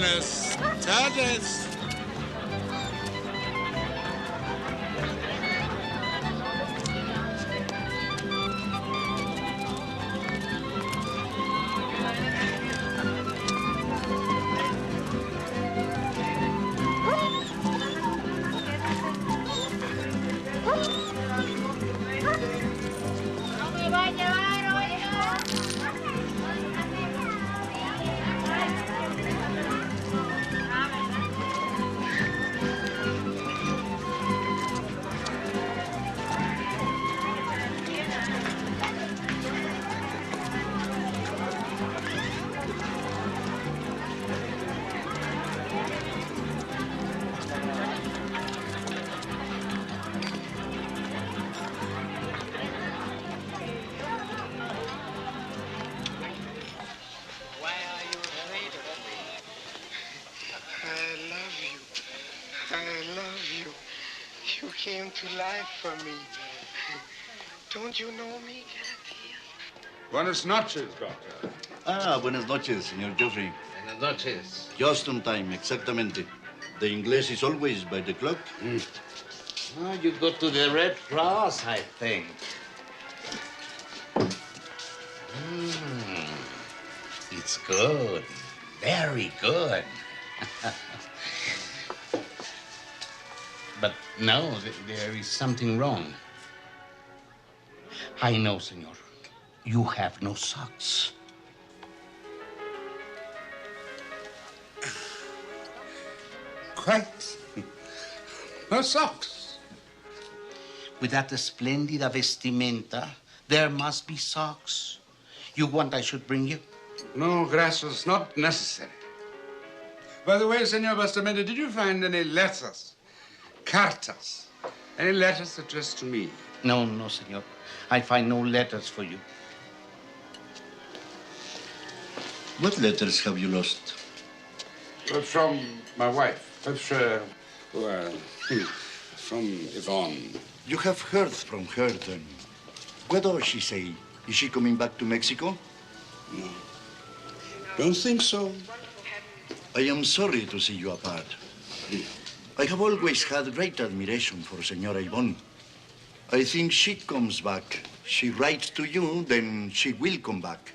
Tardes. Tardes. Came to life for me. Don't you know me? Buenas noches, doctor. Ah, buenas noches, señor Geoffrey. Buenas noches. Just on time, exactamente. The English is always by the clock. Oh, you go to the Red Cross, I think. It's good. Very good. But no, there is something wrong. I know, senor. You have no socks. Quite. No socks. With that splendida vestimenta, there must be socks. You want I should bring you? No, gracias. Not necessary. By the way, Senor Bustamante, did you find any letters? Cartas. Any letters addressed to me? No, no, senor. I find no letters for you. What letters have you lost? From my wife. From Yvonne. You have heard from her, then. What does she say? Is she coming back to Mexico? No. Don't think so. I am sorry to see you apart. I have always had great admiration for Senora Yvonne. I think she comes back. She writes to you, then she will come back.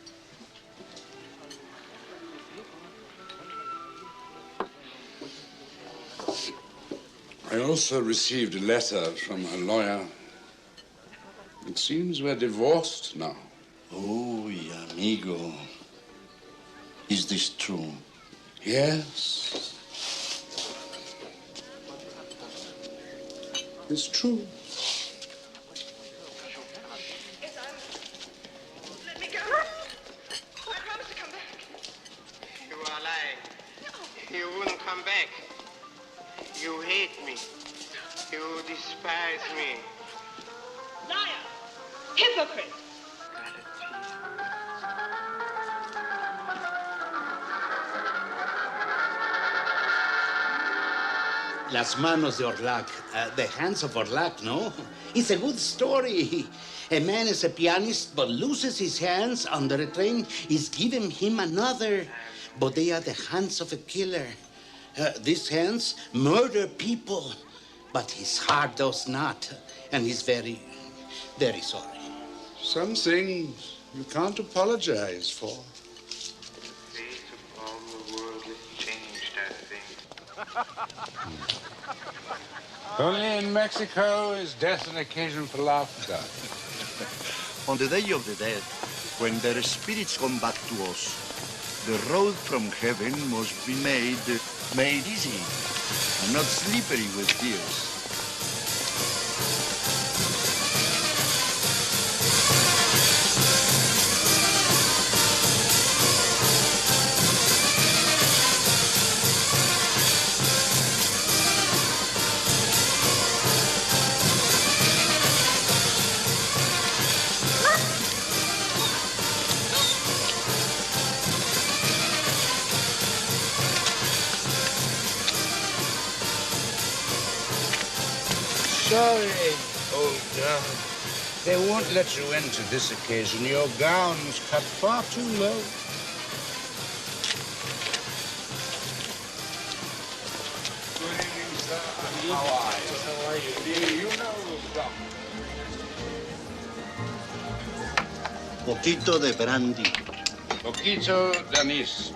I also received a letter from her lawyer. It seems we're divorced now. Oh, amigo. Is this true? Yes. It's true. Let me go. I promise to come back. You are lying. No. You wouldn't come back. You hate me. You despise me. Liar! Hypocrite! Las manos de Orlac. The hands of Orlac, no? It's a good story. A man is a pianist but loses his hands under a train. Is giving him another. But they are the hands of a killer. These hands murder people. But his heart does not. And he's very, very sorry. Some things you can't apologize for. The fate of all the world is changed, I think. Only in Mexico is death an occasion for laughter. On the day of the dead, when their spirits come back to us, the road from heaven must be made easy and not slippery with tears. Sorry, old girl. They won't let you into this occasion. Your gown's cut far too low. How are you? Do you know Doc? Poquito de brandy. Poquito de anís.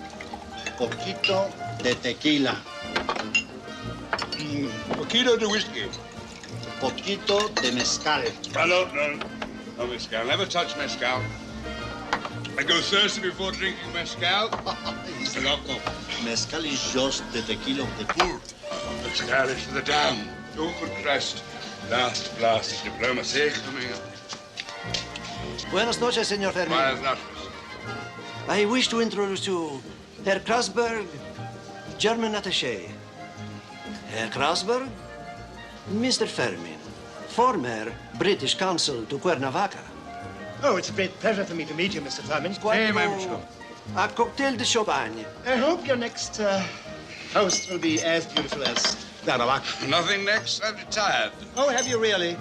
Poquito de tequila. Poquito de whiskey. Poquito de mezcal. No mezcal. Never touch mezcal. I go thirsty before drinking mezcal. He's loco. Mezcal is just the tequila of the poor. Mezcal is for the damned. Oh, good Christ. Last blasted diplomacy coming up. Buenas noches, Señor Fermin. Buenas noches. I wish to introduce you Herr Krasberg, German attaché. Herr Krasberg, Mr. Fermin, former British consul to Cuernavaca. Oh, it's a great pleasure for me to meet you, Mr. Fleming. Hey, my Michel. A cocktail de champagne. I hope your next host will be as beautiful as Cuernavaca. Nothing next. I'm retired. Oh, have you really?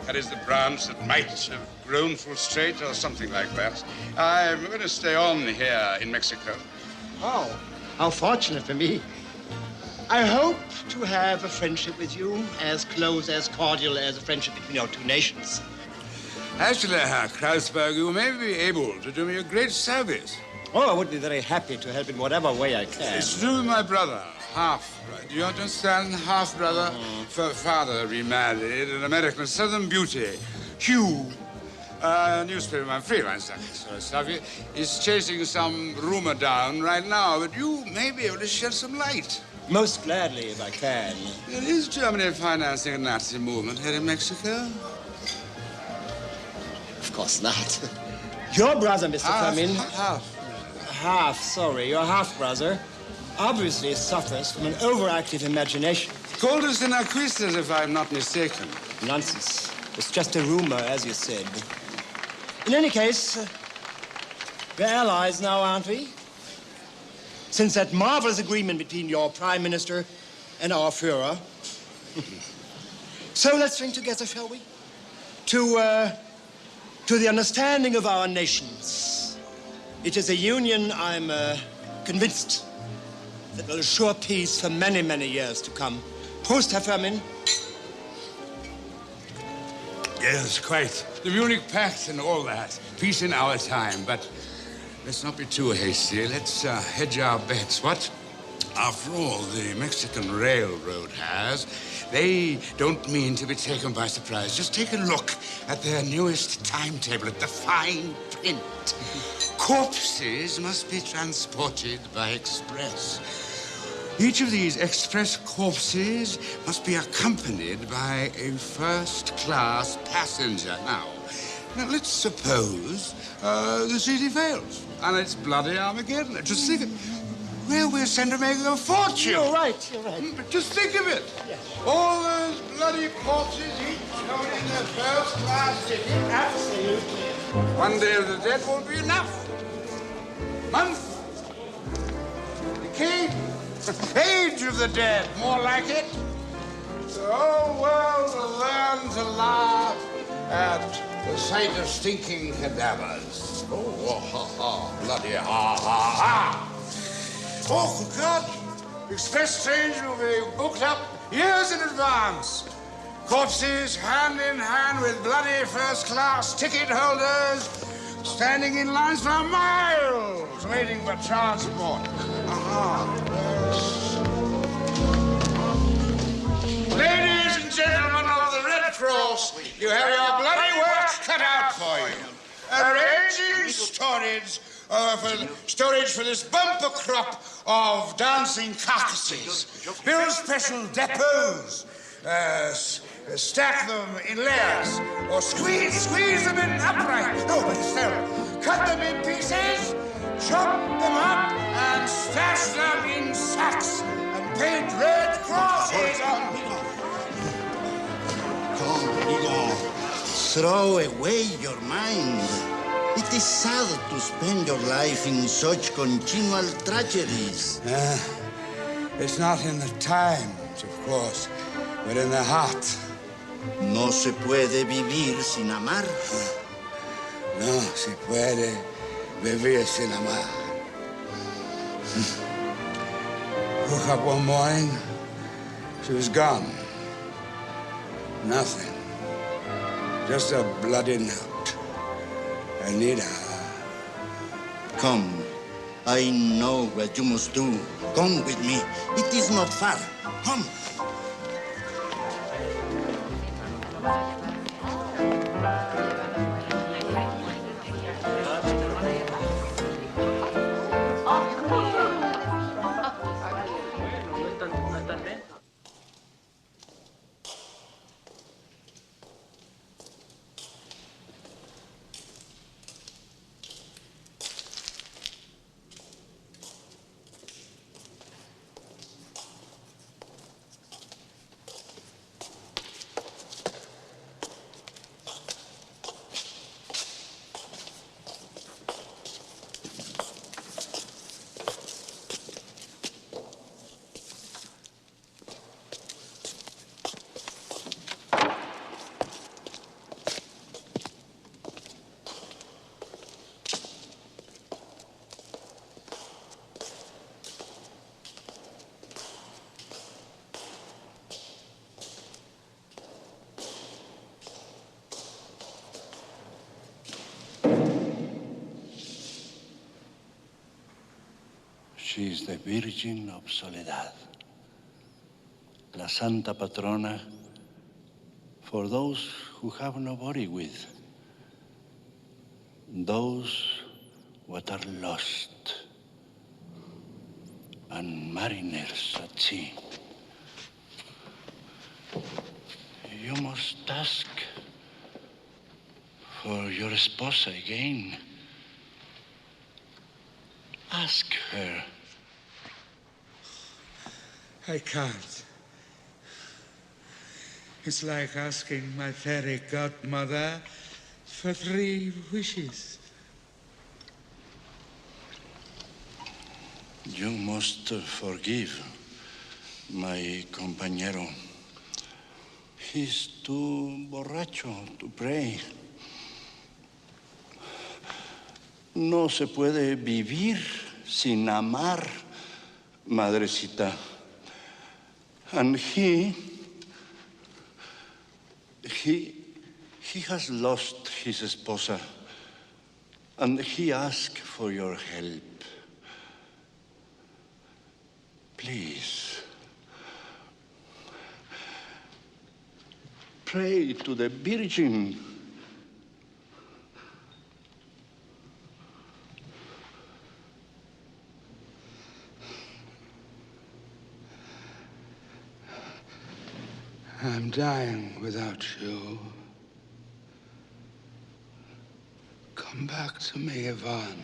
That is the branch that might have grown full straight or something like that. I'm going to stay on here in Mexico. Oh, how fortunate for me. I hope to have a friendship with you as close, as cordial as a friendship between our two nations. Actually, Herr Kreisberg, you may be able to do me a great service. Oh, I would be very happy to help in whatever way I can. It's to do with my brother, half-brother. Do you understand? Half-brother. Father remarried an American Southern beauty, Hugh. Newspaperman, freelance, that sort of stuff. He's chasing some rumor down right now, but you may be able to shed some light. Most gladly, if I can. Is Germany financing a Nazi movement here in Mexico? Of course not. Your brother, Mr. Fleming. Your half-brother, obviously suffers from an overactive imagination. Coldest in Acquistas, if I'm not mistaken. Nonsense. It's just a rumor, as you said. In any case, we're allies now, aren't we? Since that marvelous agreement between your Prime Minister and our Führer. So let's drink together, shall we? To the understanding of our nations. It is a union, I'm convinced, that will assure peace for many, many years to come. Prost, Herr Fermin. Yes, quite. The Munich Pact and all that. Peace in our time, but let's not be too hasty. Let's hedge our bets. What? After all, the Mexican Railroad has. They don't mean to be taken by surprise. Just take a look at their newest timetable, at the fine print. Corpses must be transported by express. Each of these express corpses must be accompanied by a first-class passenger. Now, let's suppose the city fails and it's bloody Armageddon. Just think of it. Railway center making a fortune. You're right. But just think of it. Yes. All those bloody corpses, each holding their first-class ticket. Absolutely. One Day of the Dead won't be enough. Month. Decade. Age of the Dead, more like it. The whole world will learn to laugh at the sight of stinking cadavers. Oh, ha, ha, bloody ha, ha, ha. Oh, good God. Express trains will be booked up years in advance. Corpses hand in hand with bloody first-class ticket holders standing in lines for miles waiting for transport. Ladies and gentlemen of the Red Cross, you have your bloody work cut out for you. Arranging storage for this bumper crop of dancing carcasses. Build special depots. Stack them in layers. Or squeeze them in upright. No, but still. Cut them in pieces, chop them up, and stash them in sacks. And paint red crosses on them. Come, amigo. Throw away your mind. It is sad to spend your life in such continual tragedies. It's not in the times, of course, but in the heart. No se puede vivir sin amar. No se puede vivir sin amar. Woke up one morning, She was gone. Nothing. Just a bloody note. I need her. Come. I know what you must do. Come with me. It is not far. Come. She is the Virgin of Soledad, la Santa Patrona for those who have nobody with, those what are lost, and mariners at sea. You must ask for your esposa again. Ask her. I can't. It's like asking my fairy godmother for 3 wishes. You must forgive my compañero. He's too borracho to pray. No se puede vivir sin amar, madrecita. And he has lost his esposa, and he asked for your help. Please, pray to the Virgin. I'm dying without you. Come back to me, Yvonne.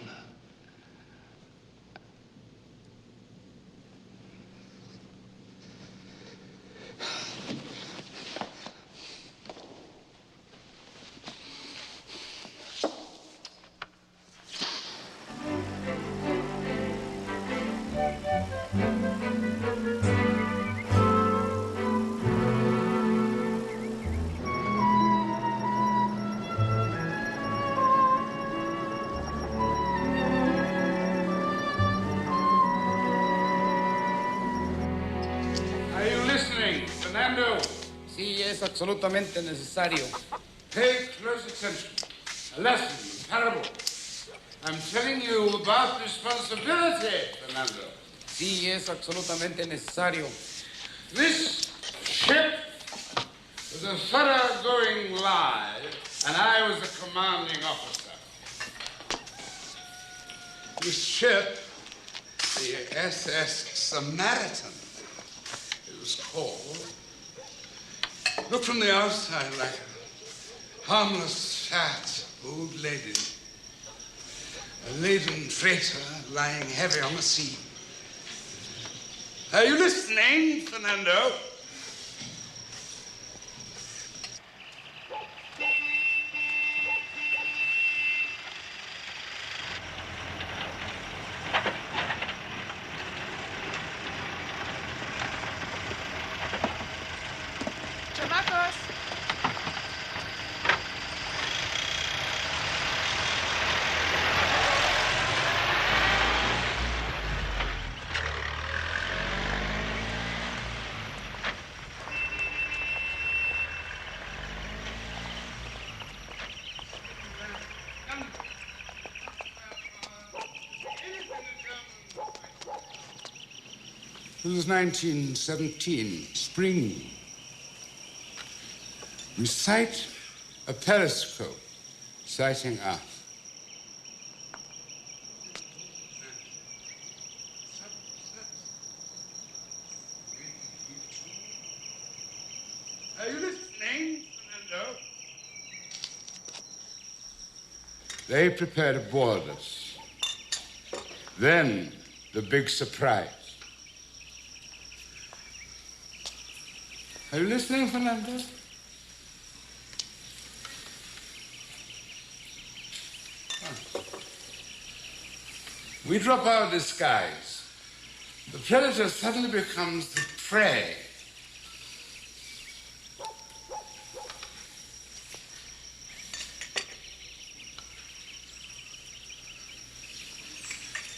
Fernando. Sí, es absolutamente necesario. Pay close attention. A lesson, a parable. I'm telling you about responsibility, Fernando. Sí, es absolutamente necesario. This ship was a thoroughgoing lie, and I was the commanding officer. This ship, the SS Samaritan, it was called, looked from the outside like a harmless, fat old lady, a laden freighter lying heavy on the sea. Are you listening, Fernando? Chamacos. It was 1917, spring. We sight a periscope sighting Earth. Are you listening, Fernando? They prepared to board us. Then, the big surprise. Are you listening, Fernando? We drop our disguise. The predator suddenly becomes the prey.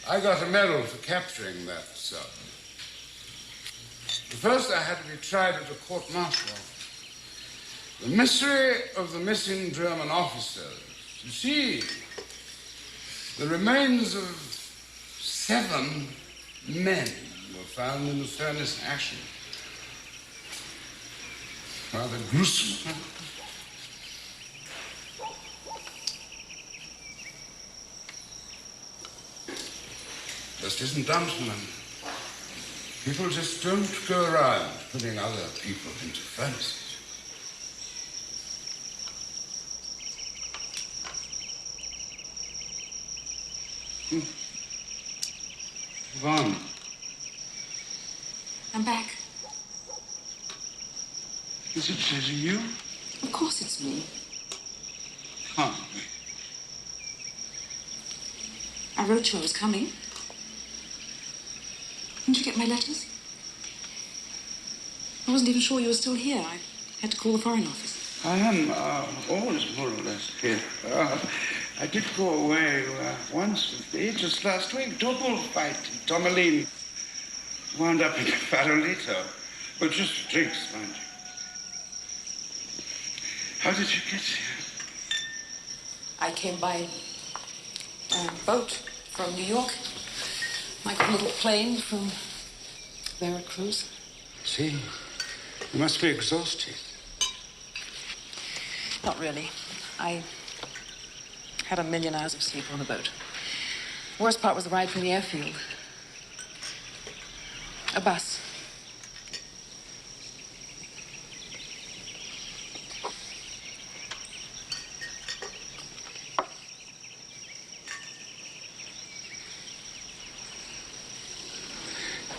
I got a medal for capturing that sub. First, I had to be tried at a court-martial. The mystery of the missing German officers. You see, the remains of 7 men were found in the furnace ashes. Rather gruesome. Just isn't done to them. People just don't go around putting other people into furnaces. Yvonne. I'm back. Is it really you? Of course it's me. Can't be. I wrote you I was coming. Didn't you get my letters? I wasn't even sure you were still here. I had to call the Foreign Office. I am always more or less here. I did go away once, just last week. Double fight in Tomalin. Wound up in Farolito. But just drinks, mind you. How did you get here? I came by boat from New York. Like a little plane from Veracruz. See, you must be exhausted. Not really. I had 1,000,000 hours of sleep on the boat. Worst part was the ride from the airfield. A bus.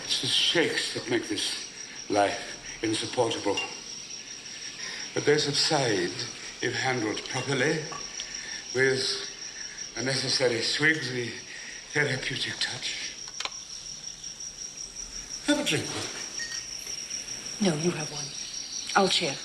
It's the shakes that make this life insupportable. But they subside if handled properly, with a necessary swig, the therapeutic touch. Have a drink with No, you have one. I'll cheer.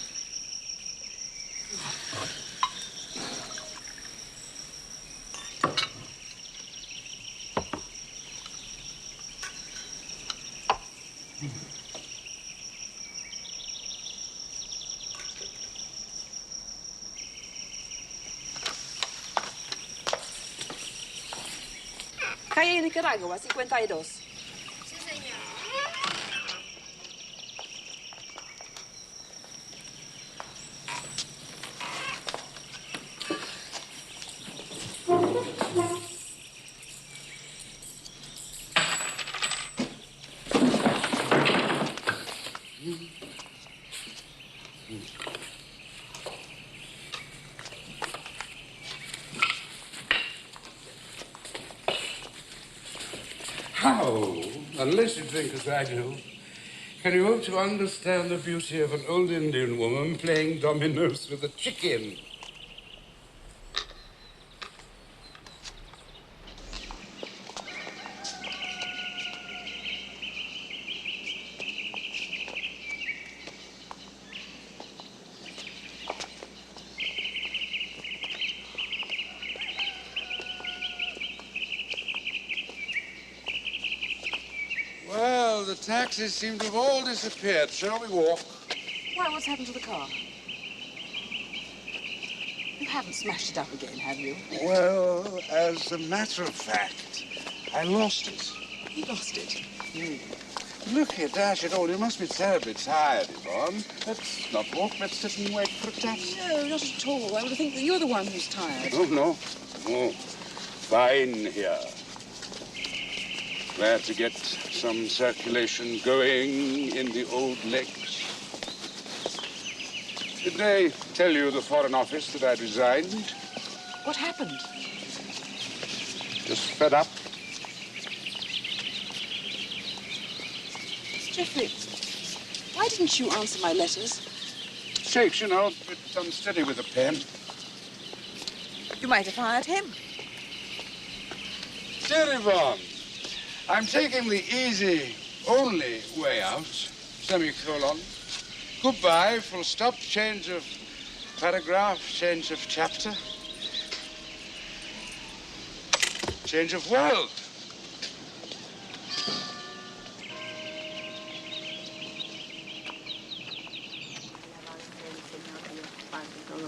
Calle Nicaragua, 52. Sí, señor. How, unless you drink as I do, can you hope to understand the beauty of an old Indian woman playing dominoes with a chicken? Well, the taxis seem to have all disappeared. Shall we walk? Why, what's happened to the car? You haven't smashed it up again, have you? Well, as a matter of fact, I lost it. You lost it. Look here, dash it all. You must be terribly tired, Yvonne. Let's not walk. Let's sit and wait for a taxi. No, not at all. I would think that you're the one who's tired. Oh, no. Oh, fine here. Glad to get some circulation going in the old legs. Did they tell you, the Foreign Office, that I'd resigned? What happened? Just fed up. Geoffrey, why didn't you answer my letters? Shakes, you know, a bit unsteady with the pen. You might have hired him. Dear Yvonne, I'm taking the easy, only way out. Semicolon. Goodbye, full stop, change of paragraph, change of chapter. Change of world.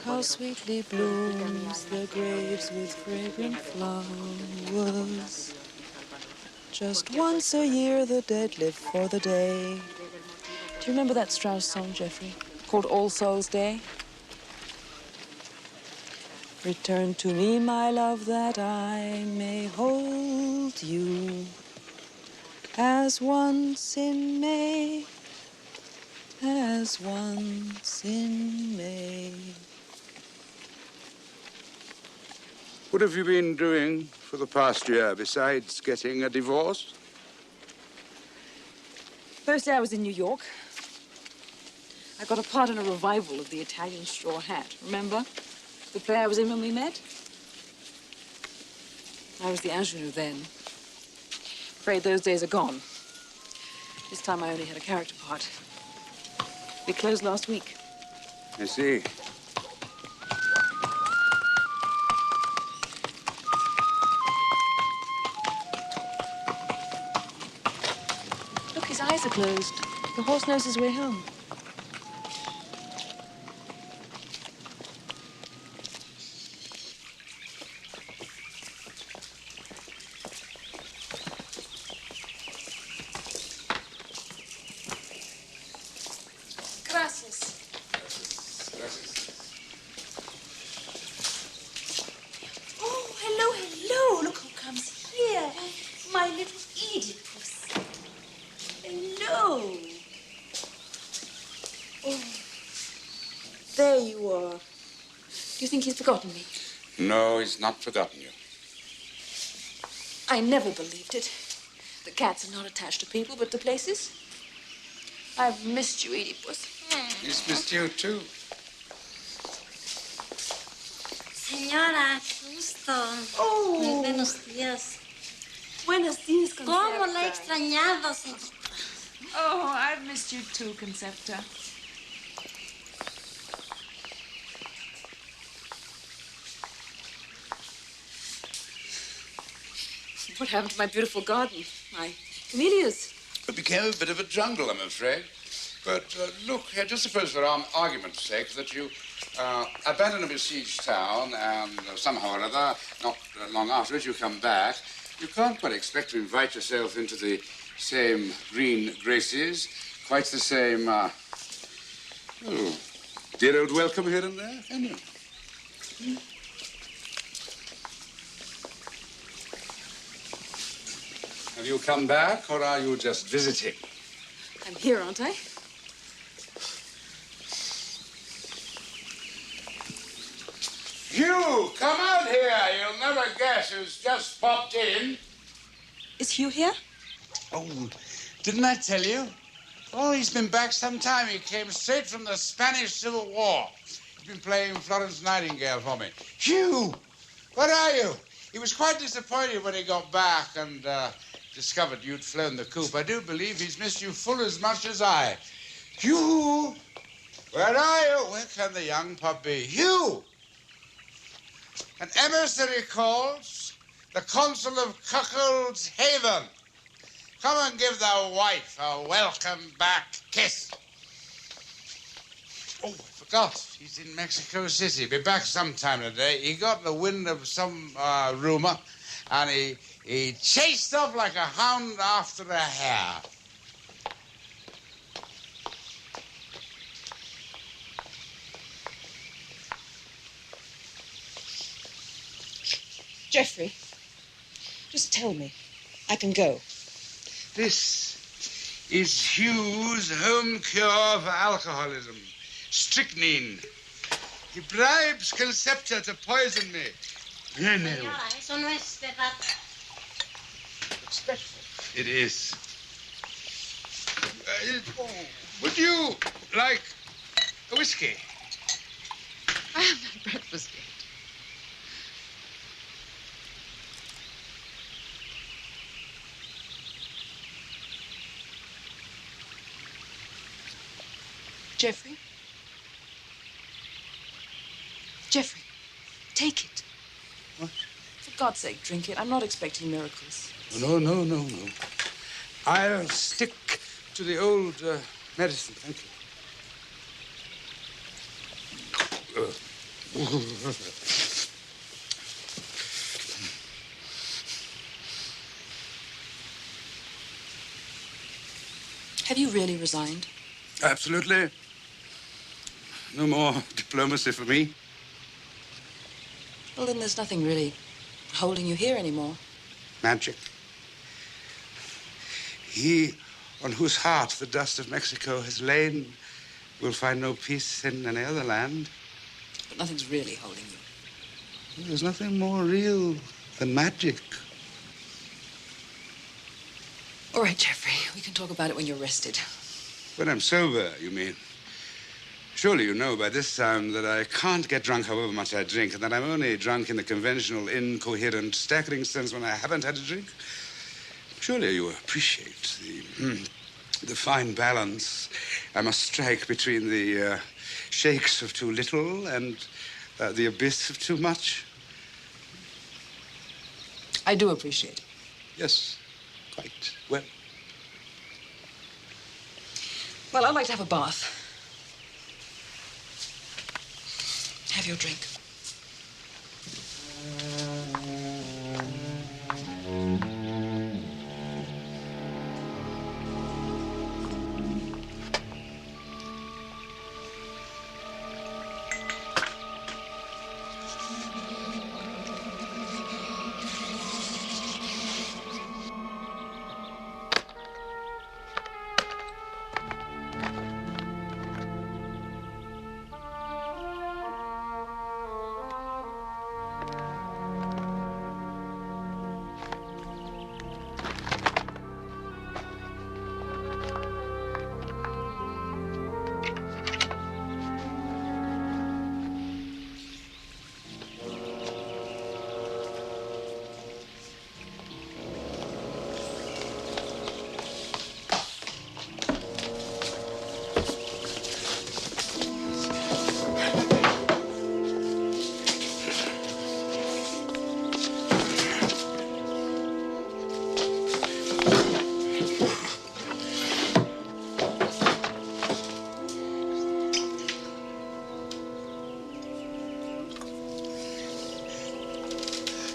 How sweetly blooms the graves with fragrant flowers. Just once a year the dead live for the day. Do you remember that Strauss song, Geoffrey, called All Souls Day? Return to me, my love, that I may hold you as once in May, as once in May. What have you been doing for the past year besides getting a divorce? First day I was in New York. I got a part in a revival of the Italian Straw Hat. Remember? The play I was in when we met? I was the ingenue then. Afraid those days are gone. This time I only had a character part. We closed last week. I see. Look, his eyes are closed. The horse knows his way home. Gracias. Oh, hello, hello. Look who comes here. My little Oedipus. Hello. Oh, there you are. Do you think he's forgotten me? No, he's not forgotten you. I never believed it. The cats are not attached to people, but to places. I've missed you, Oedipus. He's missed you, too. Señora, qué gusto. Oh. Muy buenos días. Buenos días, ¿Cómo la he Concepta. extrañado, señorita? Oh, I've missed you too, Concepta. What happened to my beautiful garden? My camellias? It became a bit of a jungle, I'm afraid. But look, here, just suppose for argument's sake that you abandon a besieged town and somehow or other, not long afterwards, you come back. You can't quite expect to invite yourself into the same green graces, quite the same, dear old welcome here and there, can you? Have you come back, or are you just visiting? I'm here, aren't I? Hugh, come out here. You'll never guess who's just popped in. Is Hugh here? Oh, didn't I tell you? Oh, he's been back some time. He came straight from the Spanish Civil War. He's been playing Florence Nightingale for me. Hugh, where are you? He was quite disappointed when he got back and discovered you'd flown the coop. I do believe he's missed you full as much as I. Hugh, where are you? Where can the young pup be? Hugh! An emissary calls, the consul of Cuckold's Haven. Come and give the wife a welcome back kiss. Oh, I forgot. He's in Mexico City. Be back sometime today. He got the wind of some rumor, and he chased off like a hound after a hare. Jeffrey, just tell me. I can go. This is Hugh's home cure for alcoholism. Strychnine. He bribes Concepta to poison me. Señora, eso no es verdad. It's dreadful. It is. Would you like a whiskey? I haven't had breakfast yet. Jeffrey? Jeffrey, take it. What? For God's sake, drink it. I'm not expecting miracles. No. I'll stick to the old medicine, thank you. Have you really resigned? Absolutely. No more diplomacy for me. Well, then there's nothing really holding you here anymore. Magic. He on whose heart the dust of Mexico has lain will find no peace in any other land. But nothing's really holding you. There's nothing more real than magic. All right, Jeffrey, we can talk about it when you're rested. When I'm sober, you mean? Surely you know by this time that I can't get drunk however much I drink, and that I'm only drunk in the conventional, incoherent, staggering sense when I haven't had a drink. Surely you appreciate the fine balance I must strike between the shakes of too little and the abyss of too much. I do appreciate it. Yes, quite well. Well, I'd like to have a bath. Have your drink.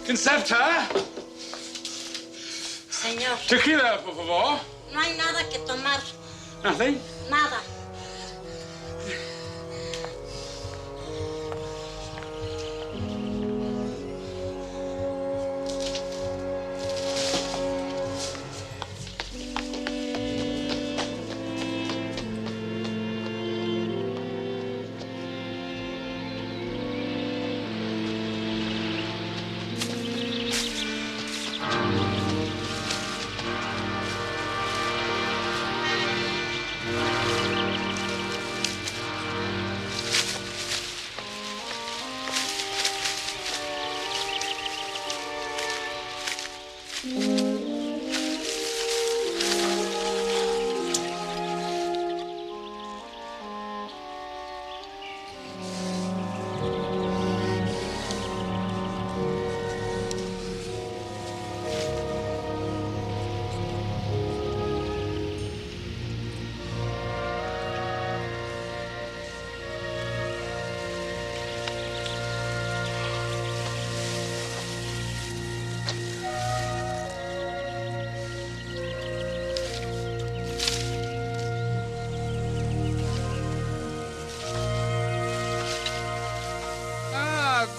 Concepta. Señor. Tequila, por favor. No hay nada que tomar. Nothing? Nada.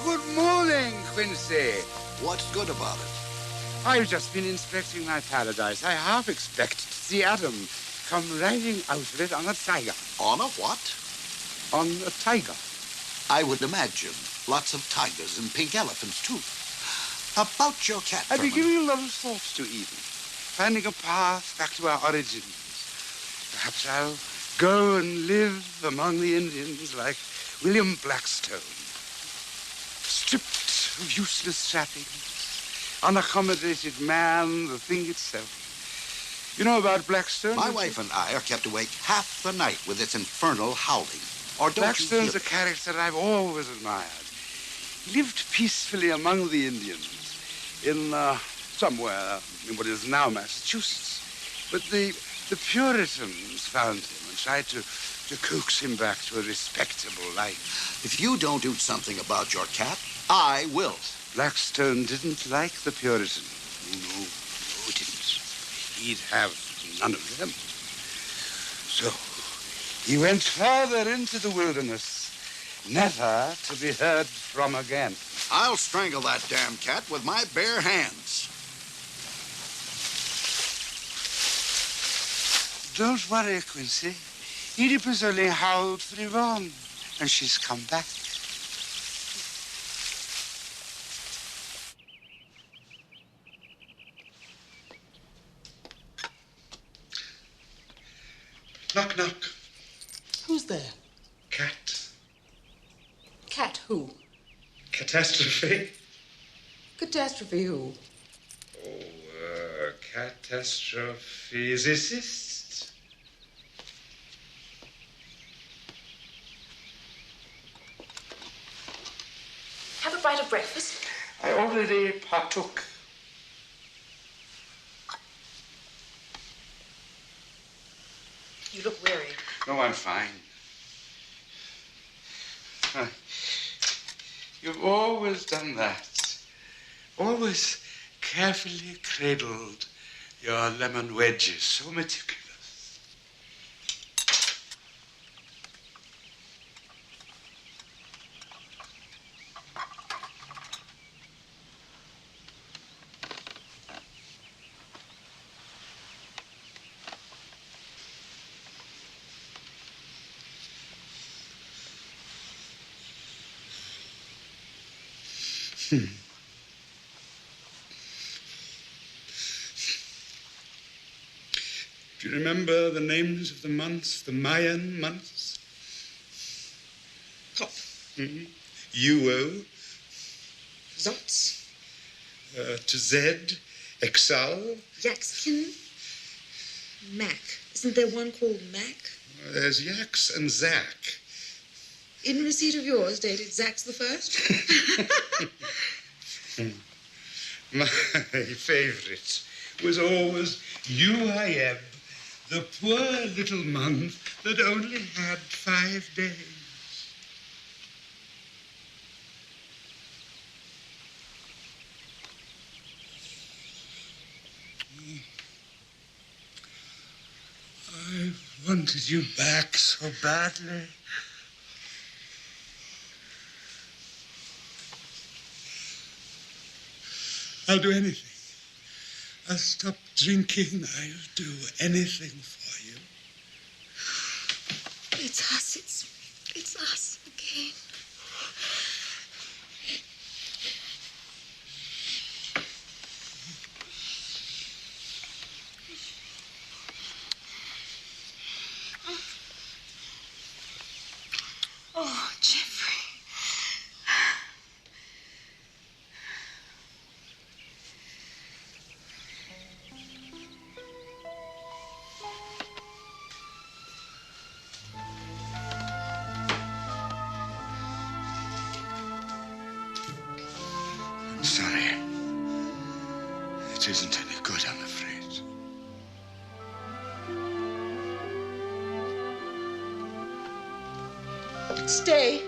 Good morning, Quincy. What's good about it? I've just been inspecting my paradise. I half expected to see Adam come riding out of it on a tiger. On a what? On a tiger. I would imagine. Lots of tigers and pink elephants, too. About your cat, I've been Furman. giving a lot of thought to Eden, finding a path back to our origins. Perhaps I'll go and live among the Indians like William Blackstone, stripped of useless trappings, unaccommodated man, the thing itself. You know about Blackstone? My wife and I are kept awake half the night with this infernal howling. Or don't Blackstone's you a character I've always admired. He lived peacefully among the Indians in somewhere in what is now Massachusetts. But the Puritans found him and tried to coax him back to a respectable life. If you don't do something about your cat, I will. Blackstone didn't like the Puritans. No, he didn't. He'd have none of them. So he went further into the wilderness, never to be heard from again. I'll strangle that damn cat with my bare hands. Don't worry, Quincy. Oedipus only howled for Yvonne, and she's come back. Knock, knock. Who's there? Cat. Cat who? Catastrophe. Catastrophe who? Oh, catastrophicist. Have a bite of breakfast. I already partook. You look weary. No, I'm fine. You've always done that. Always carefully cradled your lemon wedges, so meticulous. Do you remember the names of the months, the Mayan months? Kopf. Uo. Zotz. To Z, Exal. Yaxkin. Mac. Isn't there one called Mac? There's Yax and Zack. In receipt of yours, dated Zax the First. My favorite was always UIM, the poor little month that only had 5 days. I wanted you back so badly. I'll do anything. I'll stop drinking. I'll do anything for you. It's us. It's us again. Oh, Jeffrey. I'm sorry. It isn't any good, I'm afraid. Stay.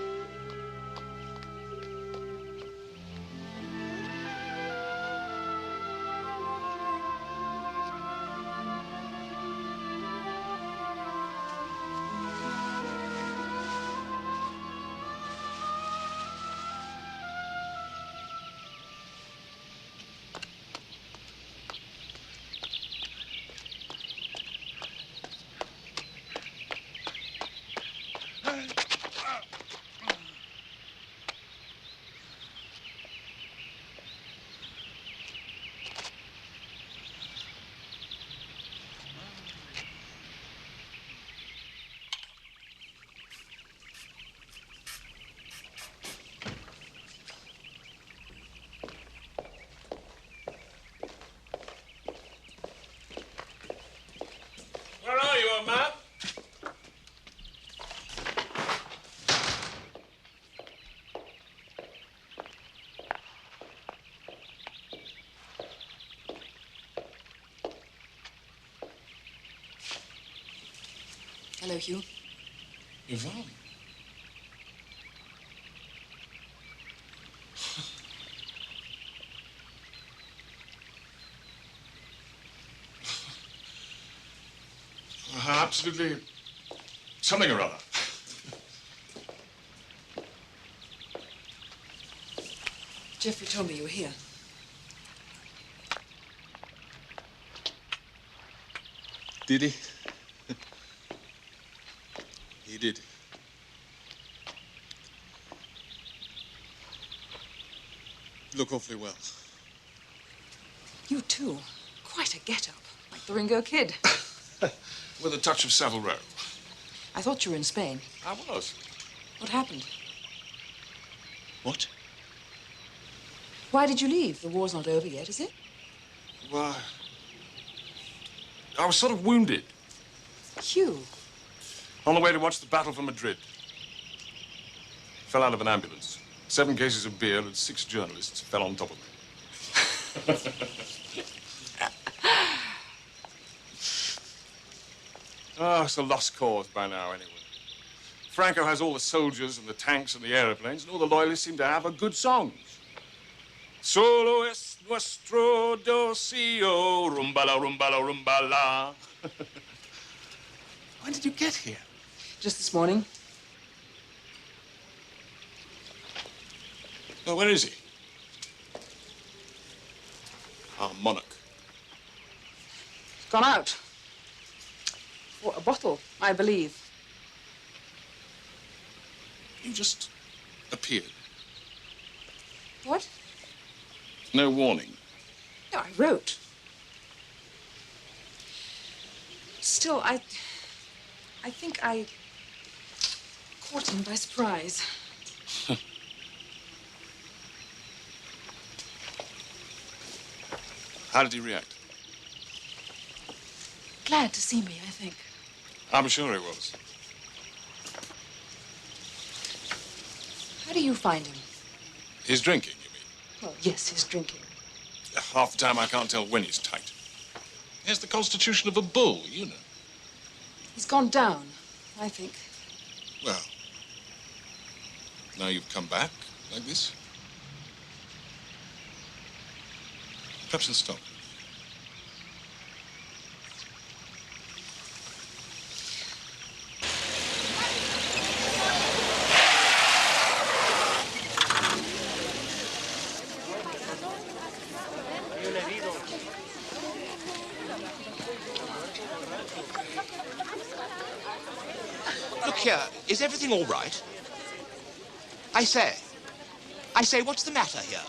Hugh. Yvonne? Absolutely something or other. Jeffrey told me you were here. Did he? He did. Look awfully well. You too. Quite a get-up. Like the Ringo Kid. With a touch of Savile Row. I thought you were in Spain. I was. What happened? What? Why did you leave? The war's not over yet, is it? Why? I was sort of wounded. Hugh. On the way to watch the Battle for Madrid. Fell out of an ambulance. 7 cases of beer and 6 journalists fell on top of me. Oh, it's a lost cause by now, anyway. Franco has all the soldiers and the tanks and the aeroplanes, and all the loyalists seem to have a good songs. Solo es nuestro docio, rumbala, rumbala, rumbala. When did you get here? Just this morning. Oh, where is he? Our monarch. He's gone out. For a bottle, I believe. You just appeared. What? No warning. No, I wrote. Still, I think I caught him by surprise. How did he react? Glad to see me, I think. I'm sure he was. How do you find him? He's drinking, you mean? Well, yes, he's drinking. Half the time I can't tell when he's tight. He has the constitution of a bull, you know. He's gone down, I think. Well, now you've come back like this. Perhaps he'll stop. Look here, is everything all right? I say, what's the matter here?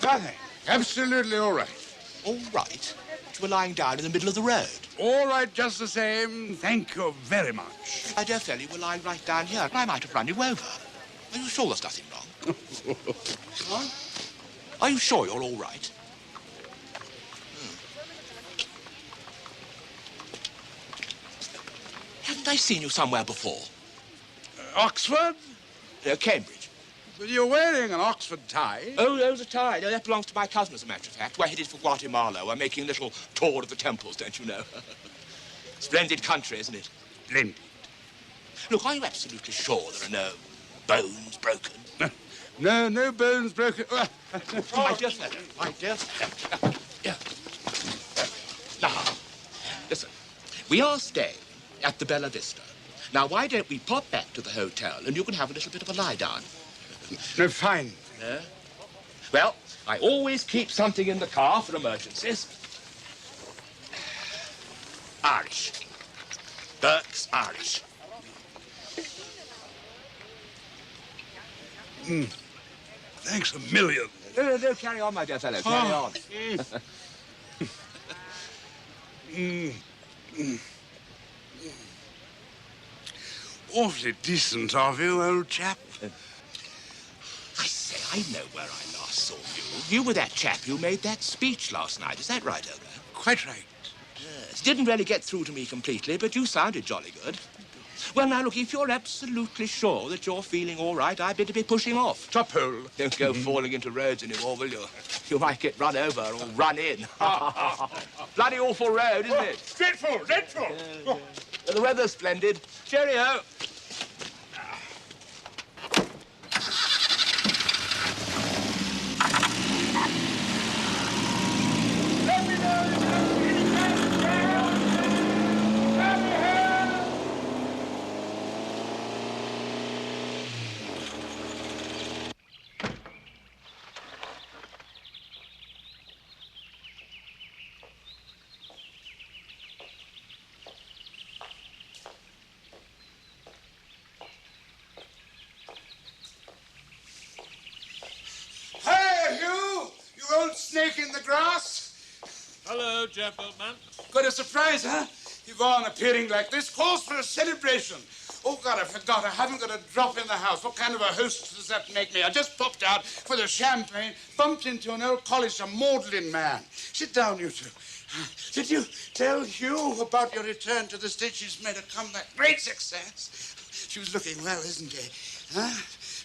Nothing. Absolutely all right. All right? You were lying down in the middle of the road. All right, just the same. Thank you very much. My dear fellow, you were lying right down here. I might have run you over. Are you sure there's nothing wrong? What? Are you sure you're all right? Haven't I seen you somewhere before? Oxford? Cambridge. But you're wearing an Oxford tie. Oh, the tie. No, that belongs to my cousin, as a matter of fact. We're headed for Guatemala. We're making a little tour of the temples, don't you know? Splendid country, isn't it? Splendid. Look, are you absolutely sure there are no bones broken? No, no bones broken. My dear fellow, my dear fellow. Yeah. Now, listen. We are staying at the Bella Vista. Now, why don't we pop back to the hotel and you can have a little bit of a lie down? No, fine. Well, I always keep something in the car for emergencies. Irish. Burke's Irish. Thanks a million. No, carry on, my dear fellow, carry on. Awfully decent of you, old chap. I say, I know where I last saw you. You were that chap who made that speech last night. Is that right, Olga? Quite right. Yes. Didn't really get through to me completely, but you sounded jolly good. Well, now, look, if you're absolutely sure that you're feeling all right, I'd better be pushing off. Top hole. Don't go falling into roads anymore, will you? You might get run over or run in. Bloody awful road, isn't it? Dreadful, dreadful. Well, the weather's splendid. Cheerio. Hey, you old snake in the grass. Hello, gentlemen. Quite a surprise, huh? Yvonne appearing like this calls for a celebration. Oh, God, I forgot. I haven't got a drop in the house. What kind of a host does that make me? I just popped out for the champagne, bumped into an old college, a maudlin man. Sit down, you two. Did you tell Hugh about your return to the stage? She's made a comeback. Great success. She was looking well, isn't she? Huh?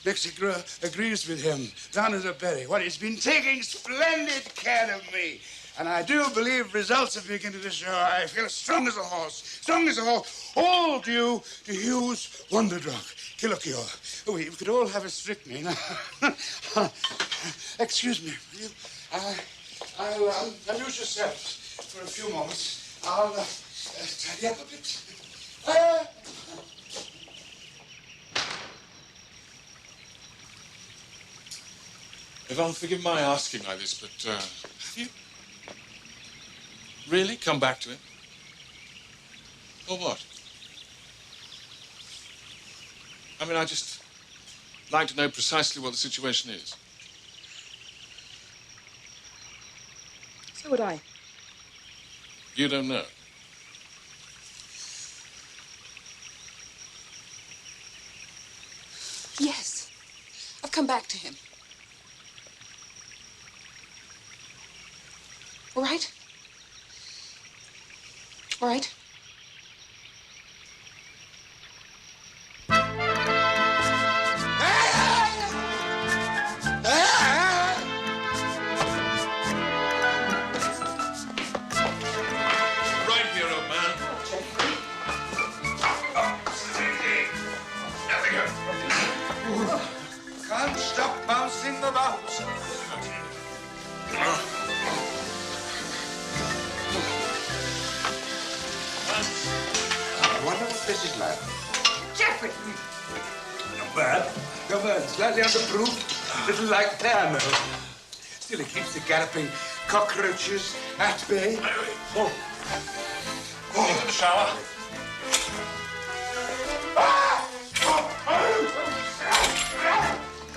Mexico agrees with him. Down as a berry. What, he's been taking splendid care of me. And I do believe results are beginning to show. I feel strong as a horse. Strong as a horse. All due to Hugh's wonder drug, Killer Cure. Oh, we could all have a strychnine. Excuse me. I'll amuse yourself for a few moments. I'll tidy up a bit. Yvonne, forgive my asking like this, but have you really come back to him? Or what? I mean, I just like to know precisely what the situation is. So would I. You don't know. Yes. I've come back to him. All right? All right? Right here, old man. Can't stop bouncing about. I wonder what this is like. Jeffrey! Not bad. Not bad. Slightly underproof. Little like piano. Still, it keeps the galloping cockroaches at bay. Oh. Into the shower. Ah!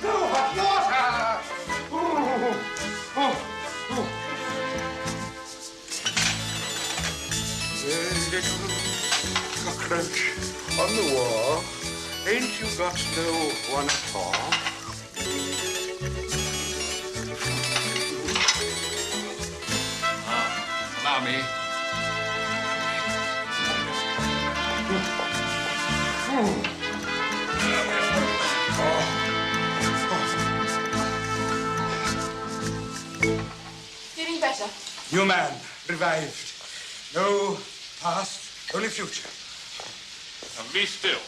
No, hot water! Little cockroach on the wall. Ain't you got no one at all? Allow me. Feeling better? New man, revived. No past, only future. Now be still.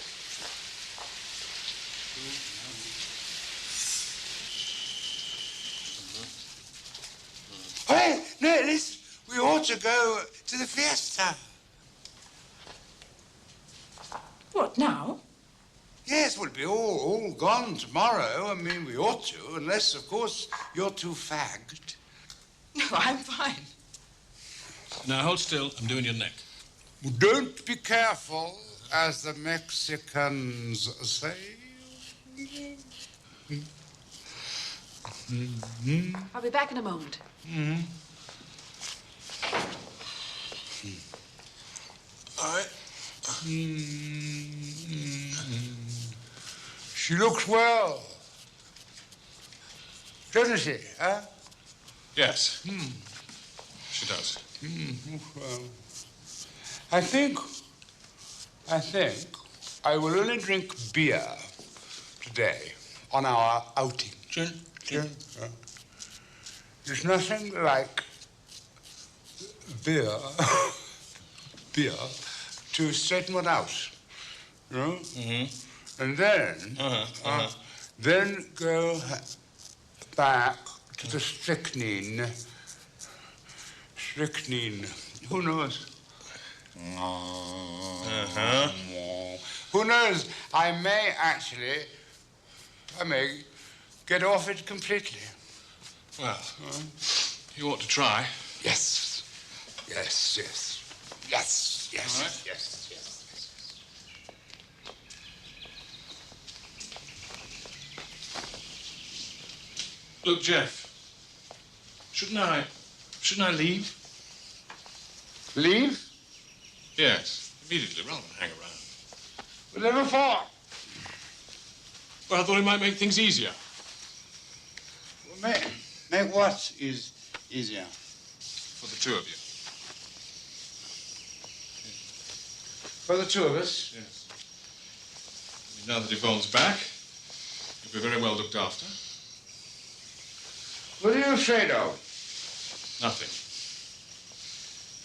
Hey, no, listen. We ought to go to the fiesta. What, now? Yes, we'll be all gone tomorrow. I mean, we ought to, unless, of course, you're too fagged. No, I'm fine. Now, hold still. I'm doing your neck. Don't be careful, as the Mexicans say. I'll be back in a moment. Mm-hmm. All right. She looks well, doesn't she, huh? Yes. She does. Well, I think I will only drink beer today on our outing. Gin? There's nothing like beer to straighten one out, you know? Mm-hmm. And then go back to the strychnine. Strychnine. Who knows? Who knows? I may get off it completely. Well, you ought to try. Yes. All right. Yes. Look, Jeff, shouldn't I leave? Leave? Yes, immediately, rather than hang around. Whatever for? Well, I thought it might make things easier. Well, make what is easier? For the two of you. For the two of us? Yes. I mean, now that Yvonne's back, you'll be very well looked after. What are you afraid of? Nothing.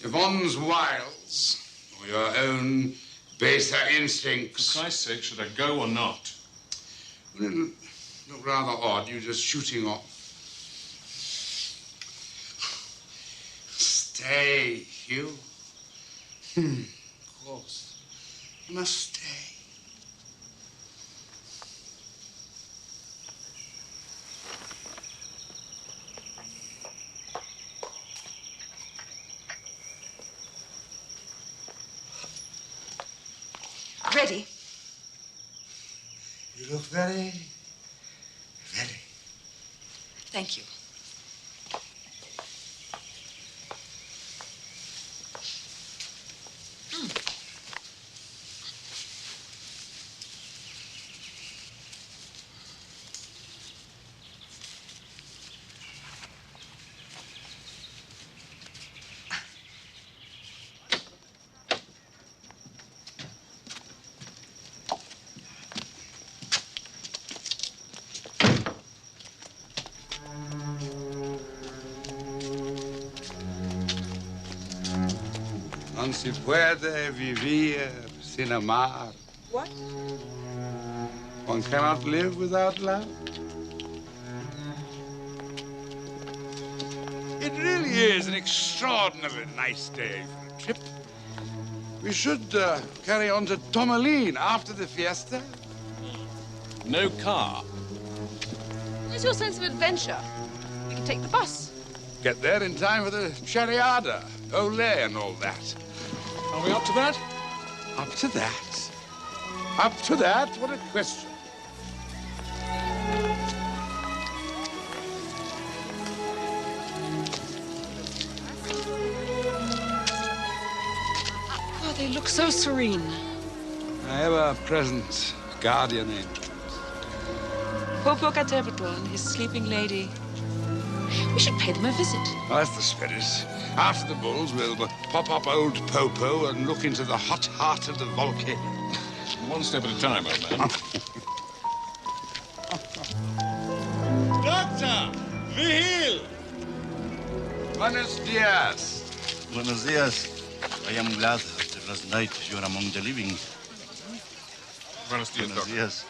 Yvonne's wiles, or your own baser instincts. For Christ's sake, should I go or not? Well, it'll look rather odd, you just shooting off. Stay, Hugh. Of course. You must stay. Ready? You look very. Thank you. Non si puede vivir sin amar. What? One cannot live without love. It really is an extraordinarily nice day for a trip. We should carry on to Tomalin after the fiesta. No car. Where's your sense of adventure? We can take the bus. Get there in time for the charreada, Olé, and all that. Are we up to that? Up to that? Up to that? What a question. Oh, they look so serene. Ever-present guardian angels. Popocatépetl and his sleeping lady. We should pay them a visit. Well, that's the spirit. After the bulls, we'll pop up old Popo and look into the hot heart of the volcano. One step at a time, old man. Doctor! Vigil! Buenos dias. Buenos dias. I am glad after last night you're among the living. Buenos dias, Buenos Doctor. dias.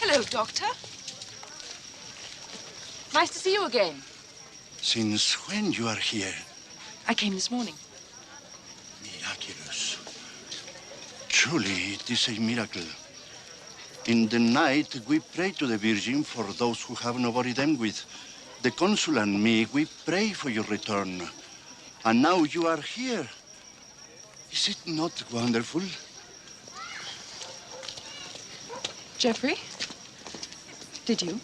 Hello, Doctor. Nice to see you again. Since when you are here? I came this morning. Miraculous. Truly, it is a miracle. In the night, we pray to the Virgin for those who have nobody them with. The consul and me, we pray for your return. And now you are here. Is it not wonderful? Jeffrey? Did you?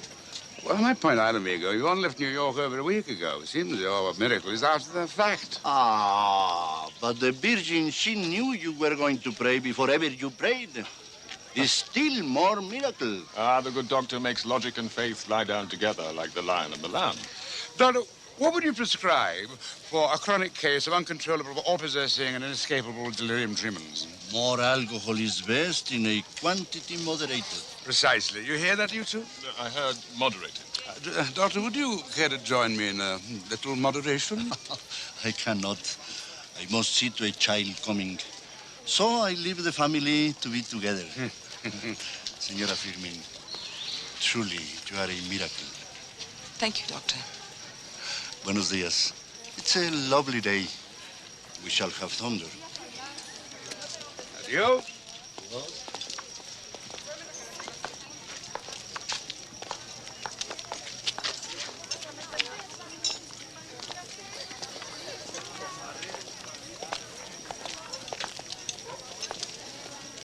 Well, my point out, amigo, Yvonne left New York over a week ago. It seems your miracle is after the fact. Ah, but the Virgin, she knew you were going to pray before ever you prayed. Is still more miracle. Ah, the good doctor makes logic and faith lie down together like the lion and the lamb. Doctor, What would you prescribe for a chronic case of uncontrollable, all-possessing and inescapable delirium tremens? More alcohol is best in a quantity moderated. Precisely. You hear that, you two? I heard moderated. Doctor, would you care to join me in a little moderation? I cannot. I must see to a child coming. So I leave the family to be together. Senora Firmin, truly, you are a miracle. Thank you, Doctor. Buenos dias. It's a lovely day. We shall have thunder. Adios.